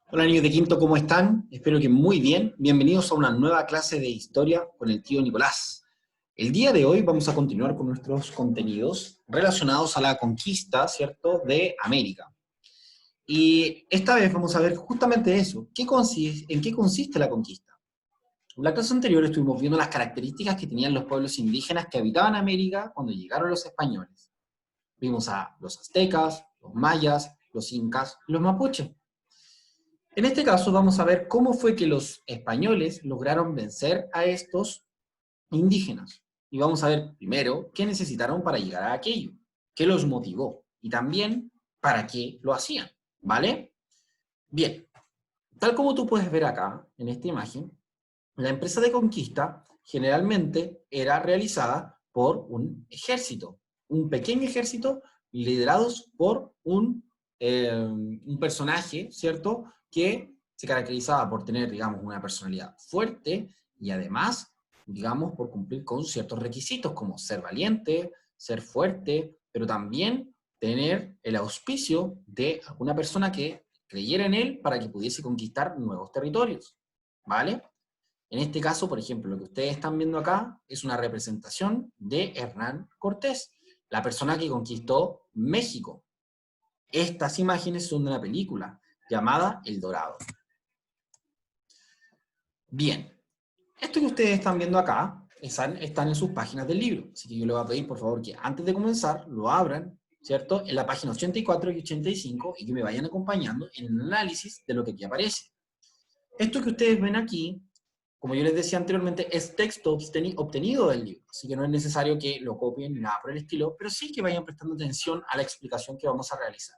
Hola niños de quinto, ¿cómo están? Espero que muy bien. Bienvenidos a una nueva clase de historia con el tío Nicolás. El día de hoy vamos a continuar con nuestros contenidos relacionados a la conquista, ¿cierto?, de América. Y esta vez vamos a ver justamente eso. ¿En qué consiste la conquista? En la clase anterior estuvimos viendo las características que tenían los pueblos indígenas que habitaban América cuando llegaron los españoles. Vimos a los aztecas, los mayas, los incas y los mapuches. En este caso vamos a ver cómo fue que los españoles lograron vencer a estos indígenas. Y vamos a ver primero qué necesitaron para llegar a aquello, qué los motivó y también para qué lo hacían, ¿vale? Bien, tal como tú puedes ver acá en esta imagen, la empresa de conquista generalmente era realizada por un ejército, un pequeño ejército liderados por un personaje, ¿cierto?, que se caracterizaba por tener, digamos, una personalidad fuerte y además, digamos, por cumplir con ciertos requisitos como ser valiente, ser fuerte, pero también tener el auspicio de alguna persona que creyera en él para que pudiese conquistar nuevos territorios, ¿vale? En este caso, por ejemplo, lo que ustedes están viendo acá es una representación de Hernán Cortés, la persona que conquistó México. Estas imágenes son de una película llamada El Dorado. Bien, esto que ustedes están viendo acá están en sus páginas del libro, así que yo les voy a pedir por favor que antes de comenzar lo abran, ¿cierto?, en la página 84 y 85 y que me vayan acompañando en el análisis de lo que aquí aparece. Esto que ustedes ven aquí, como yo les decía anteriormente, es texto obtenido del libro, así que no es necesario que lo copien ni nada por el estilo, pero sí que vayan prestando atención a la explicación que vamos a realizar.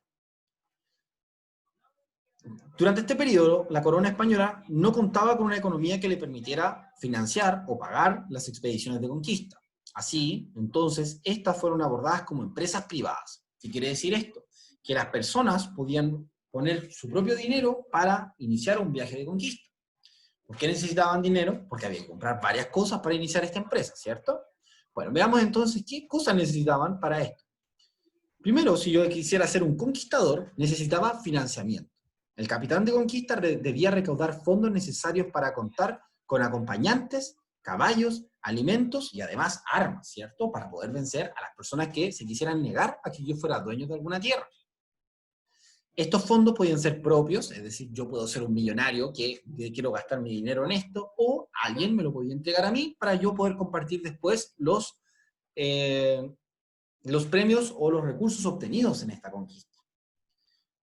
Durante este periodo, la corona española no contaba con una economía que le permitiera financiar o pagar las expediciones de conquista. Así, entonces, estas fueron abordadas como empresas privadas. ¿Qué quiere decir esto? Que las personas podían poner su propio dinero para iniciar un viaje de conquista. ¿Por qué necesitaban dinero? Porque había que comprar varias cosas para iniciar esta empresa, ¿cierto? Bueno, veamos entonces qué cosas necesitaban para esto. Primero, si yo quisiera ser un conquistador, necesitaba financiamiento. El capitán de conquista debía recaudar fondos necesarios para contar con acompañantes, caballos, alimentos y además armas, ¿cierto? Para poder vencer a las personas que se quisieran negar a que yo fuera dueño de alguna tierra. Estos fondos podían ser propios, es decir, yo puedo ser un millonario que quiero gastar mi dinero en esto, o alguien me lo podía entregar a mí para yo poder compartir después los premios o los recursos obtenidos en esta conquista.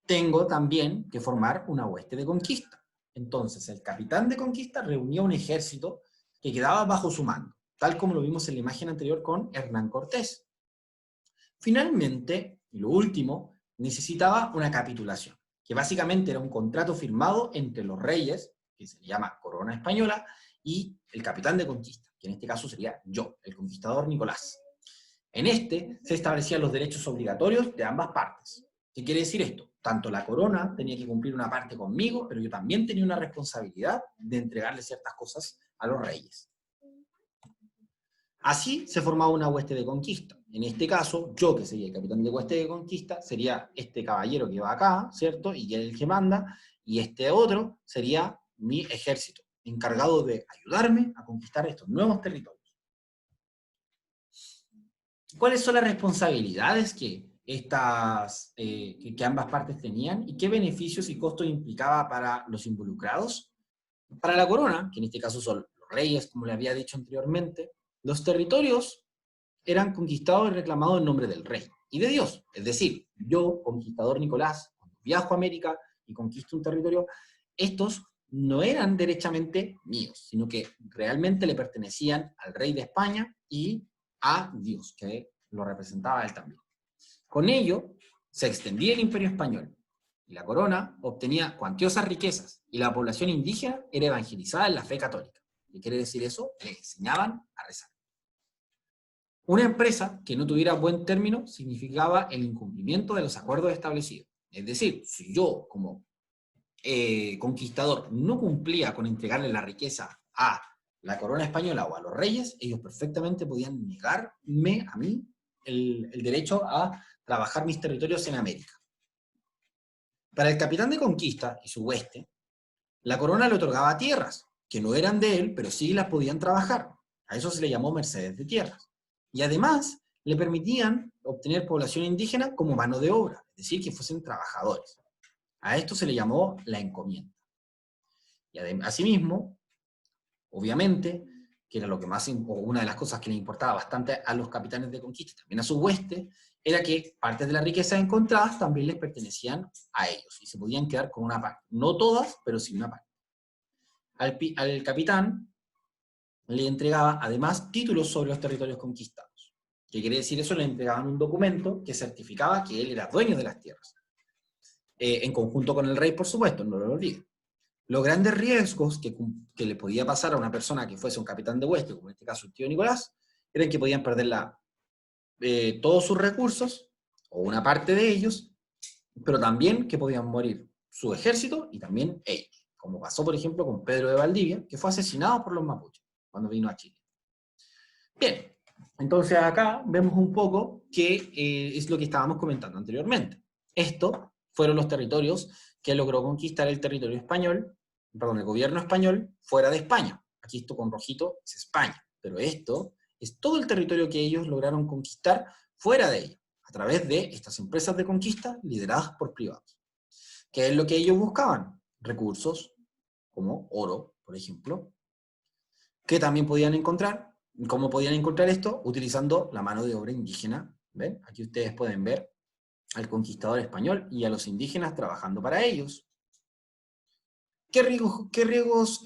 Tengo también que formar una hueste de conquista. Entonces, el capitán de conquista reunía un ejército que quedaba bajo su mando, tal como lo vimos en la imagen anterior con Hernán Cortés. Finalmente, y lo último, necesitaba una capitulación, que básicamente era un contrato firmado entre los reyes, que se llama corona española, y el capitán de conquista, que en este caso sería yo, el conquistador Nicolás. En este se establecían los derechos obligatorios de ambas partes. ¿Qué quiere decir esto? Tanto la corona tenía que cumplir una parte conmigo, pero yo también tenía una responsabilidad de entregarle ciertas cosas a los reyes. Así se formaba una hueste de conquista. En este caso, yo que sería el capitán de hueste de conquista, sería este caballero que va acá, ¿cierto? Y que es el que manda, y este otro sería mi ejército, encargado de ayudarme a conquistar estos nuevos territorios. ¿Cuáles son las responsabilidades que ambas partes tenían y qué beneficios y costos implicaba para los involucrados? Para la corona, que en este caso son los reyes, como le había dicho anteriormente, los territorios eran conquistados y reclamados en nombre del rey y de Dios. Es decir, yo, conquistador Nicolás, cuando viajo a América y conquisto un territorio, estos no eran derechamente míos, sino que realmente le pertenecían al rey de España y a Dios, que lo representaba él también. Con ello, se extendía el imperio español y la corona obtenía cuantiosas riquezas y la población indígena era evangelizada en la fe católica. ¿Qué quiere decir eso? Le enseñaban a rezar. Una empresa que no tuviera buen término significaba el incumplimiento de los acuerdos establecidos. Es decir, si yo como conquistador no cumplía con entregarle la riqueza a la corona española o a los reyes, ellos perfectamente podían negarme a mí el derecho a trabajar mis territorios en América. Para el capitán de conquista y su hueste, La corona le otorgaba tierras, que no eran de él, pero sí las podían trabajar. A eso se le llamó mercedes de tierras. Y además le permitían obtener población indígena como mano de obra, es decir, que fuesen trabajadores. A esto se le llamó la encomienda. Y asimismo, obviamente, que era lo que más, o una de las cosas que le importaba bastante a los capitanes de conquista, también a su hueste, era que partes de las riquezas encontradas también les pertenecían a ellos, y se podían quedar con una parte. No todas, pero sí una parte. Al capitán le entregaba además títulos sobre los territorios conquistados. ¿Qué quiere decir eso? Le entregaban un documento que certificaba que él era dueño de las tierras. En conjunto con el rey, por supuesto, no lo olviden. Los grandes riesgos que le podía pasar a una persona que fuese un capitán de hueste, como en este caso el tío Nicolás, eran que podían perder todos sus recursos, o una parte de ellos, pero también que podían morir su ejército y también ellos, como pasó por ejemplo con Pedro de Valdivia, que fue asesinado por los mapuches cuando vino a Chile. Bien, entonces acá vemos un poco que es lo que estábamos comentando anteriormente. Estos fueron los territorios que logró conquistar el territorio español, perdón, el gobierno español fuera de España. Aquí esto con rojito es España, pero esto es todo el territorio que ellos lograron conquistar fuera de ella, a través de estas empresas de conquista lideradas por privados. ¿Qué es lo que ellos buscaban? Recursos, como oro, por ejemplo, que también podían encontrar. ¿Cómo podían encontrar esto? Utilizando la mano de obra indígena. ¿Ven? Aquí ustedes pueden ver al conquistador español y a los indígenas trabajando para ellos. ¿Qué riesgos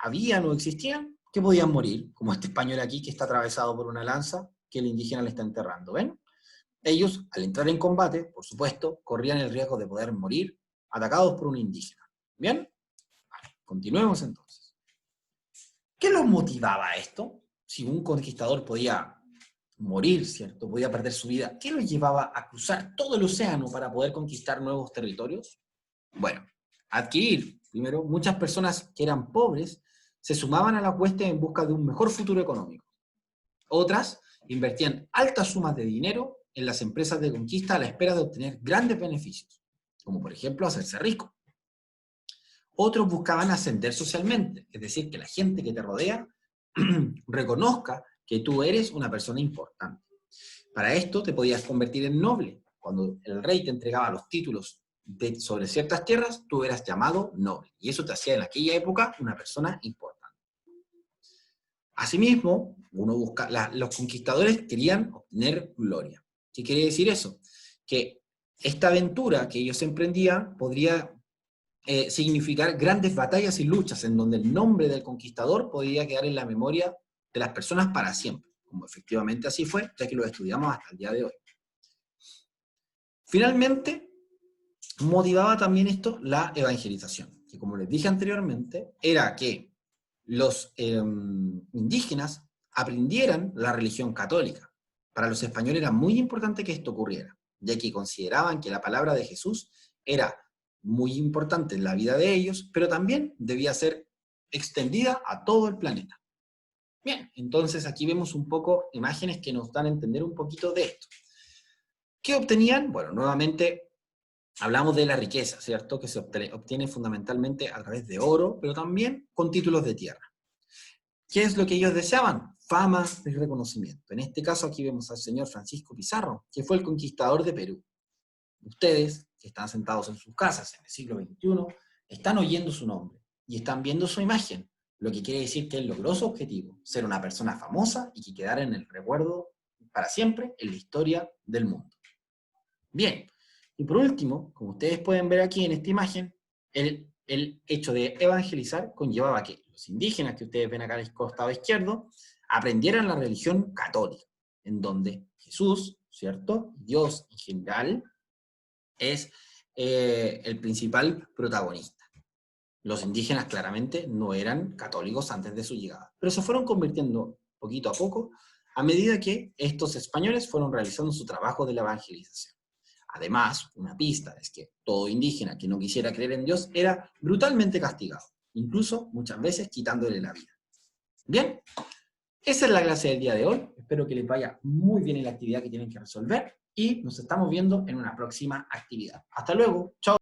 habían o existían? Que podían morir, como este español aquí que está atravesado por una lanza que el indígena le está enterrando. ¿Ven? Ellos, al entrar en combate, por supuesto, corrían el riesgo de poder morir atacados por un indígena. ¿Bien? Vale, continuemos entonces. ¿Qué los motivaba a esto? Si un conquistador podía morir, ¿cierto? Podía perder su vida. ¿Qué los llevaba a cruzar todo el océano para poder conquistar nuevos territorios? Bueno, adquirir. Primero, muchas personas que eran pobres se sumaban a la hueste en busca de un mejor futuro económico. Otras invertían altas sumas de dinero en las empresas de conquista a la espera de obtener grandes beneficios, como por ejemplo hacerse rico. Otros buscaban ascender socialmente, es decir, que la gente que te rodea reconozca que tú eres una persona importante. Para esto te podías convertir en noble. Cuando el rey te entregaba los títulos sobre ciertas tierras, tú eras llamado noble. Y eso te hacía en aquella época una persona importante. Asimismo, los conquistadores querían obtener gloria. ¿Qué quiere decir eso? Que esta aventura que ellos emprendían podría significar grandes batallas y luchas en donde el nombre del conquistador podía quedar en la memoria de las personas para siempre, como efectivamente así fue, ya que lo estudiamos hasta el día de hoy. Finalmente, motivaba también esto la evangelización, que como les dije anteriormente, era que los indígenas aprendieran la religión católica. Para los españoles era muy importante que esto ocurriera, ya que consideraban que la palabra de Jesús era muy importante en la vida de ellos, pero también debía ser extendida a todo el planeta. Bien, entonces aquí vemos un poco imágenes que nos dan a entender un poquito de esto. ¿Qué obtenían? Bueno, nuevamente hablamos de la riqueza, ¿cierto? Que se obtiene fundamentalmente a través de oro, pero también con títulos de tierra. ¿Qué es lo que ellos deseaban? Fama y reconocimiento. En este caso aquí vemos al señor Francisco Pizarro, que fue el conquistador de Perú. Ustedes, que están sentados en sus casas en el siglo XXI, están oyendo su nombre y están viendo su imagen, lo que quiere decir que él logró su objetivo, ser una persona famosa y que quedara en el recuerdo para siempre en la historia del mundo. Bien, y por último, como ustedes pueden ver aquí en esta imagen, el hecho de evangelizar conllevaba que los indígenas que ustedes ven acá al costado izquierdo aprendieran la religión católica, en donde Jesús, ¿cierto? Dios en general, es el principal protagonista. Los indígenas claramente no eran católicos antes de su llegada, pero se fueron convirtiendo poquito a poco a medida que estos españoles fueron realizando su trabajo de la evangelización. Además, una pista es que todo indígena que no quisiera creer en Dios era brutalmente castigado, incluso muchas veces quitándole la vida. Bien, esa es la clase del día de hoy. Espero que les vaya muy bien en la actividad que tienen que resolver y nos estamos viendo en una próxima actividad. Hasta luego. Chao.